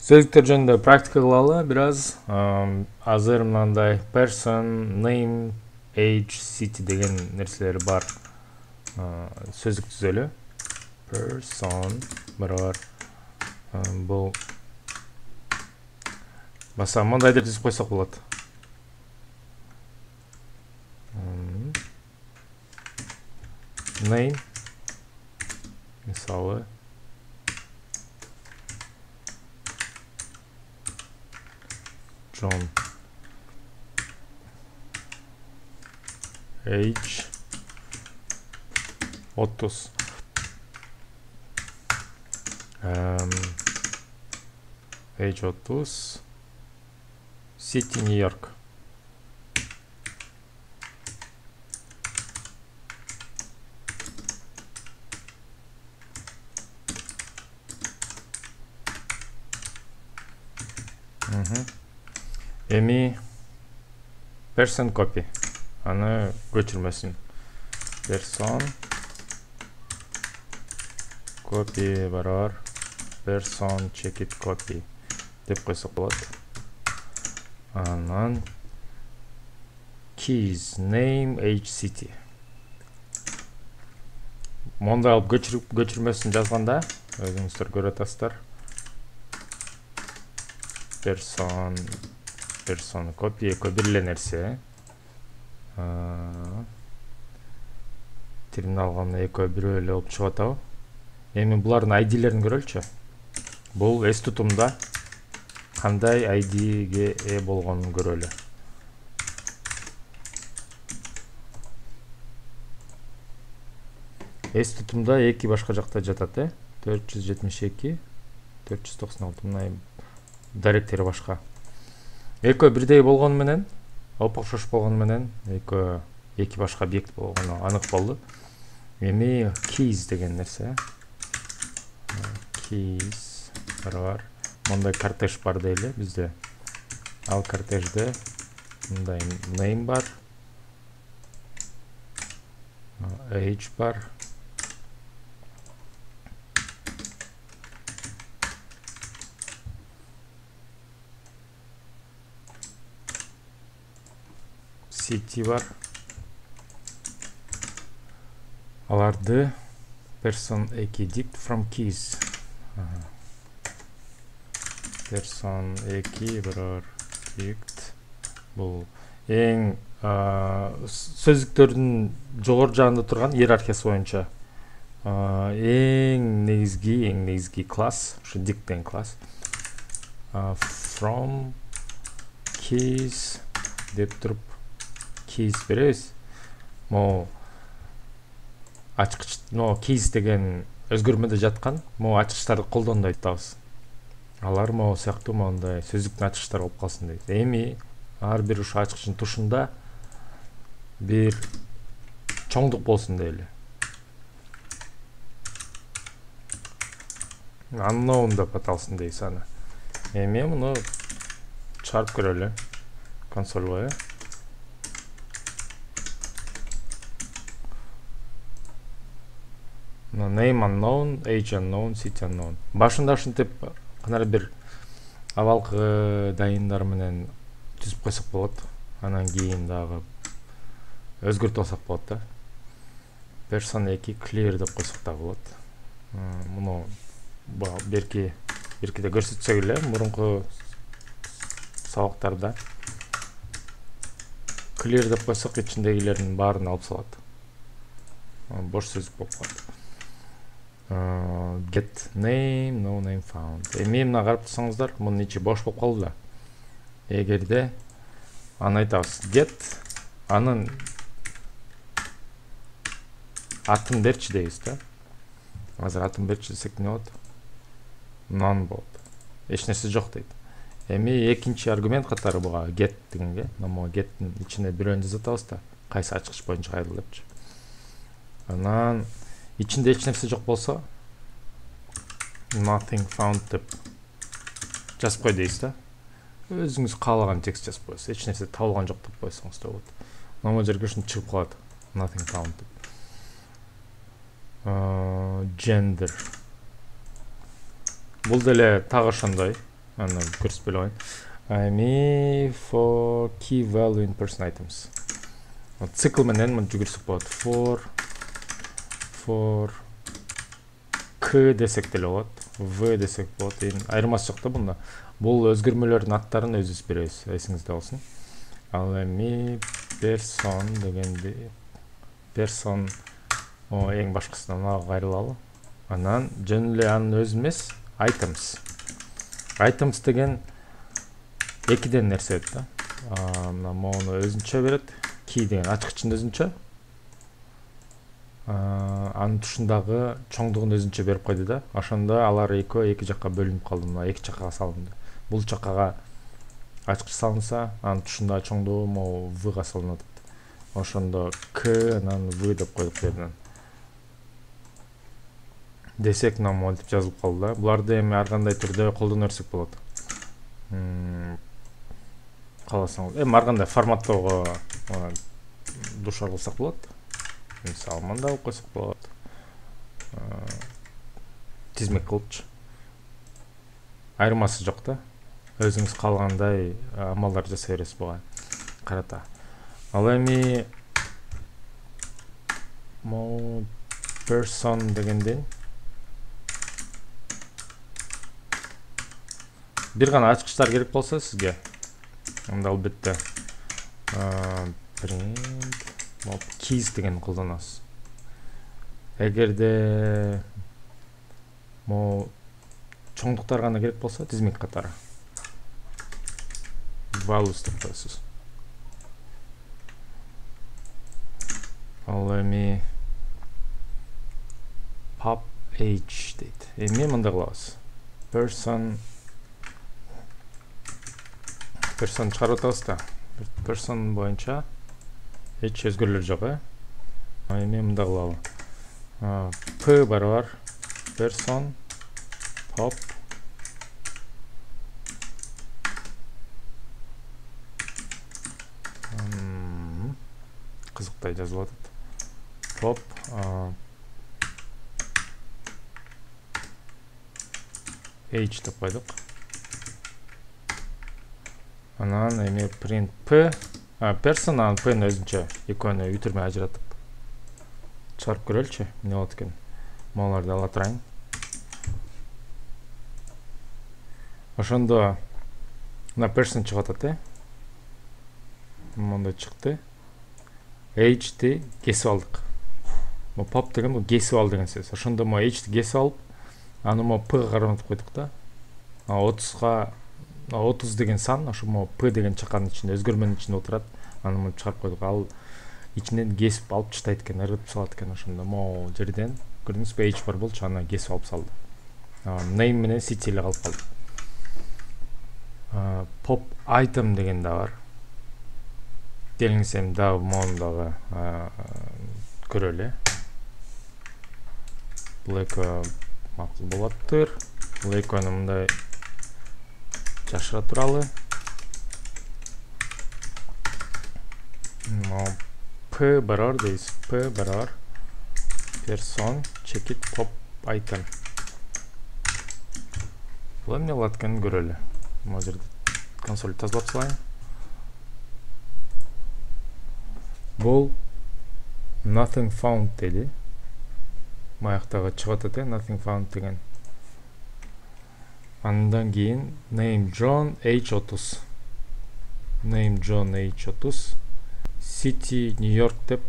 Сөздіктер жөнінде практика қылалы біраз. Азыр мынандай person, name, age, city деген нәрселер бар. Сөздік түзелі. Person, бар. Бұл баса мындайды түзіп қойсақ болады. Name, мысалы, John. Age 30. Age 30. City, New York. Эми person copy. Аны көчірмесін. Person copy барар. Person check it copy деп қойсақ болады. Анан keys name age city. Монда алып көчірмесін жазғанда өзіңіздер көретасыздар. Person copy көбірле нәрсе. Терминалға екі бірөлі олып шығатау. Эми бұлардың ID-лерін көрөлчү. Бұл эс тутумда қандай ID-ге болғанын көрөлі. Эс тутумда эки башка жакта жатат, 472, 496 мына директери башка. Эки бирдей болгону менен, окшош болгону менен, эки башка объект болгону анык болду. Эми keys деген нерсе. Keys бар. Мындай кортеж бар дейли бизде. Ал кортежде мындай name бар. Age бар. City бар. Аларды person эки dict from keys. Person эки барар dict. Бұл ең сөздіктердің жоғар жағында тұрған иерархиясы бойынша ең негізгі класс, ушу dict деген класс. From keys деп тұрып keys беребиз. Мо ачкыч, keys деген өзгөрмөдө жаткан, мо ачкычтарды колдонбой атабыз. Алар мо сыяктуу мондай сөздүктүн ачкычтары болуп калсын дейт. Эми ар бир ушу ачкычтын тушунда бир чоңдук болсун дейли. Unknown деп аталсын дейсиз аны. Эми муну чыгарып көрөлү консольго. Name unknown, age unknown, city unknown. Башында ушинтип кандай бир абалкы дайындар менен түзүп койсок болот. Анан кийин дагы өзгөртүп алсак болот да. Person 2 clear деп койсок да болот. Муну беркиде көрсөтсөк эле мурунку сабактарда clear деп койсок ичиндегилердин баарын алып салат. Бош сөздүк болуп калат. Get name, no name found. Эми мына карап турсаңыздар, мунун ичи бош болуп калды да. Эгерде аны айтабыз get, анын атын берчи дейбиз да. Азыр атын берчи десек эмне болот? None болот. Эч нерсе жок дейт. Эми экинчи аргумент катары буга get дегенге, но get'ин ичине бирөөнү жазып атабыз да. Кайсы ачкыч боюнча кайрыл депчи. Анан ичинде эч нерсе жок болсо nothing found деп жазып кой дейсиз да. Өзүңүз каалаган текст жазып коесуз. Эч нерсе табылган жок деп койсоңуз да болот. Мына жерге ушинтип чыгып калат. Nothing found деп. Gender. Бул деле тагы ошондой. аны көрсөтпөй эле коеюн. Me for key value in person items. Цикл менен мына жүгүрсөк болот. For k десек деле болот, v десек болот. Айырмасы жок да бунда. Бул өзгөрмөлөрдүн аттарын өзүбүз беребиз, эсиңизде болсун. Ал эми person дегенди person эң башкысынан мага кайрылалы. Анан жөн эле анын өзү эмес, items. Items деген экиден нерсе да. Мону өзүнчө берет. Key деген ачкычын өзүнчө. Анын тушундагы чоңдугун өзүнчө берип койду да. Ошондо алар эки жакка бөлүнүп калды. Мына эки жакка салынды. Бул жаккага ачкыч салынса, анын тушундагы чоңдугу могу v-га салынат. Ошондо k анан v деп койдук жерден. Десек нормаль деп жазылып калды да. Буларды эми ар кандай түрдө колдоно берсек болот. Кааласаңыз, ар кандай форматтоого душар кылсак болот. Мисалы, мында койсок болот. Тизмек кылыпчы. Айырмасы жок да. Өзүңүз каалагандай амалдар жасай бересиз буга карата. Ал эми person дегенден бир гана ачкычтар керек болсо сизге, анда албетте keys деген колдоносуз. Эгерде чоңдуктар гана керек болсо, тизмек катары values деп коесуз. Ал эми pop age дейт. Эми мындай кылабыз. Person чыгарып атабыз да. Person боюнча эч өзгөрүүлөр жок, эми мындай кылалы. P барабар person pop кызыктай жазылып атат. Pop age деп койдук. Анан эми print p person анан p-ны өзүнчө экөөнү ütүрмөй ажыратып чыгарып көрөлүчү. Эмне болот экен? Моуларды ала турайын. Ошондо мына person чыгып атат, Монда чыкты. Age-ти кесип алдык. Pop деген бул кесип ал деген сөз. Ошондо age-ти кесип алып, аны p-га карматып койдук да. 30 деген сан, ошо p деген чаканын ичинде, өзгөрмөнүн ичинде отурат. Аны чыгарып койдук. Ал ичинен кесип алып таштайт экен, ыргытып салат экен. Ошондо могу жерден көрдүңүзбү, age бар болчу, аны кесип алып салды. Name менен city эле калып калды. Pop item деген да бар. Келиңиз эми дагы мону дагы көрөлү. Бул экөө макул болоттур. Бул экөөнү мындай жашыра туралы. P барабар дейбиз. P барабар person checkit pop item. Бул эмне болот экенин көрөлү. Могу жерде консоль тазалап салайын. Бул nothing found деди. Маяктагы чыгып атат, nothing found деген. Андан кийин name John age 30. Name John age 30. City New York деп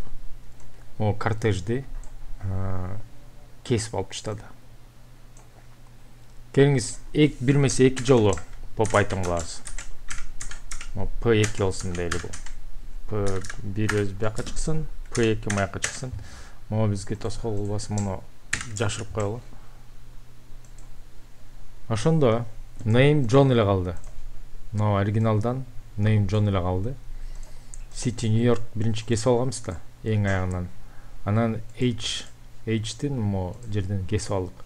кортежди кесип алып таштады. Келиңиз бирмесе эки жолу pop item кылабыз. P2 болсун дейли бул. P1 өз бияка чыксын, P2 маяка чыксын. Могу бизге тоскоол кылбасын, муну жашырып коелу. Ошондо name John эле калды. Мына оригиналдан name John эле калды. City New York биринчи кесип алганбыз да, эң аягынан. Анан H-тин могу жерден кесип алдык.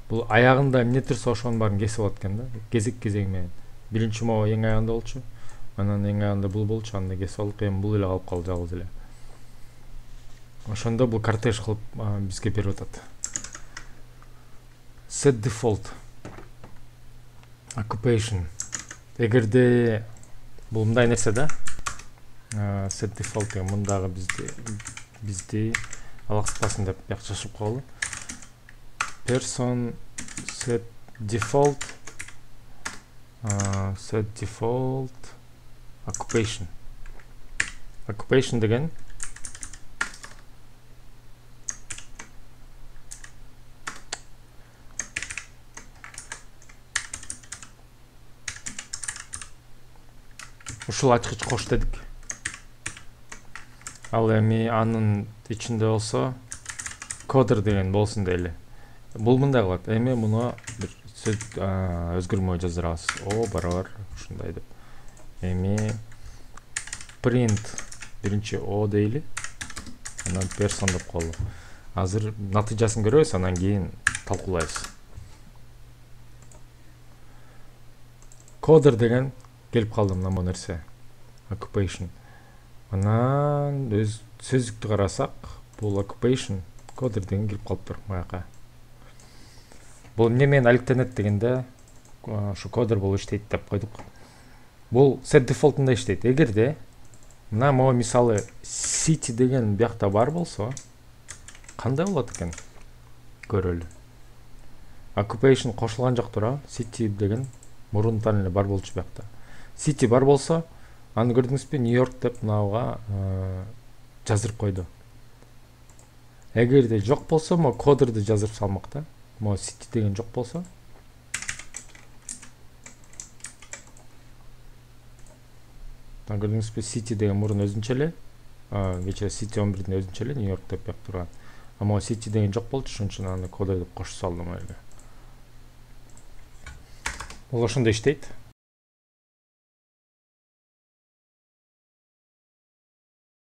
Бул аягында эмне турса ошонун баарын кесип алат экен да, кезек-кезеги менен. Биринчи могу эң аягында болчу. Анан эң аягында бул болчу, анда кесип алдык, эми бул эле калып калды жалгыз эле. Ошондо бул кортеж кылып бизге берип атат. Set default. Occupation. Эгерде бул мындай нерсе да. Set default деген мындагы бизди алаксытпасын деп бияк чачып коелу. Person set default occupation. Occupation деген ушул ачкыч кош дедик. Ал эми анын ичинде болсо coder деген болсун дейли. Бул мындай кылат. Эми муну бир сөз өзгөрмөй жаздырабыз. Барабар ушундай деп. Эми print биринчи o дейли. Анан person деп коелу. Азыр натыйжасын көрөбүз, анан кийин талкуулайбыз. Coder деген келип калды мына бу нерсе. Occupation. Анан сөздүктү карасак, бул occupation coder деген кирип калыптыр маяка. Бул эмне менен алектенет дегенде, ушу coder болуп иштейт деп койдук. Бул set default мындай иштейт. Эгерде мына могу мисалы city деген биякта бар болсо, кандай болот экен? Көрөлү. Occupation кошулган жок тура, city деген мурунтан эле бар болчу биякта. City бар болсо, аны көрдүңүзбү? Нью-Йорк деп мынауга жаздырып койду. Эгерде жок болсо, мо кодерди жаздырып салмак да. Мо city деген жок болсо, көрдүңүзбү? City деген мурун өзүнчө эле, кечээ city 11-дин өзүнчө эле Нью-Йорк деп бияк турган. Ама city деген жок болчу, ошон үчүн аны кодер деп кошуп салдым эле. Бул ошондой иштейт.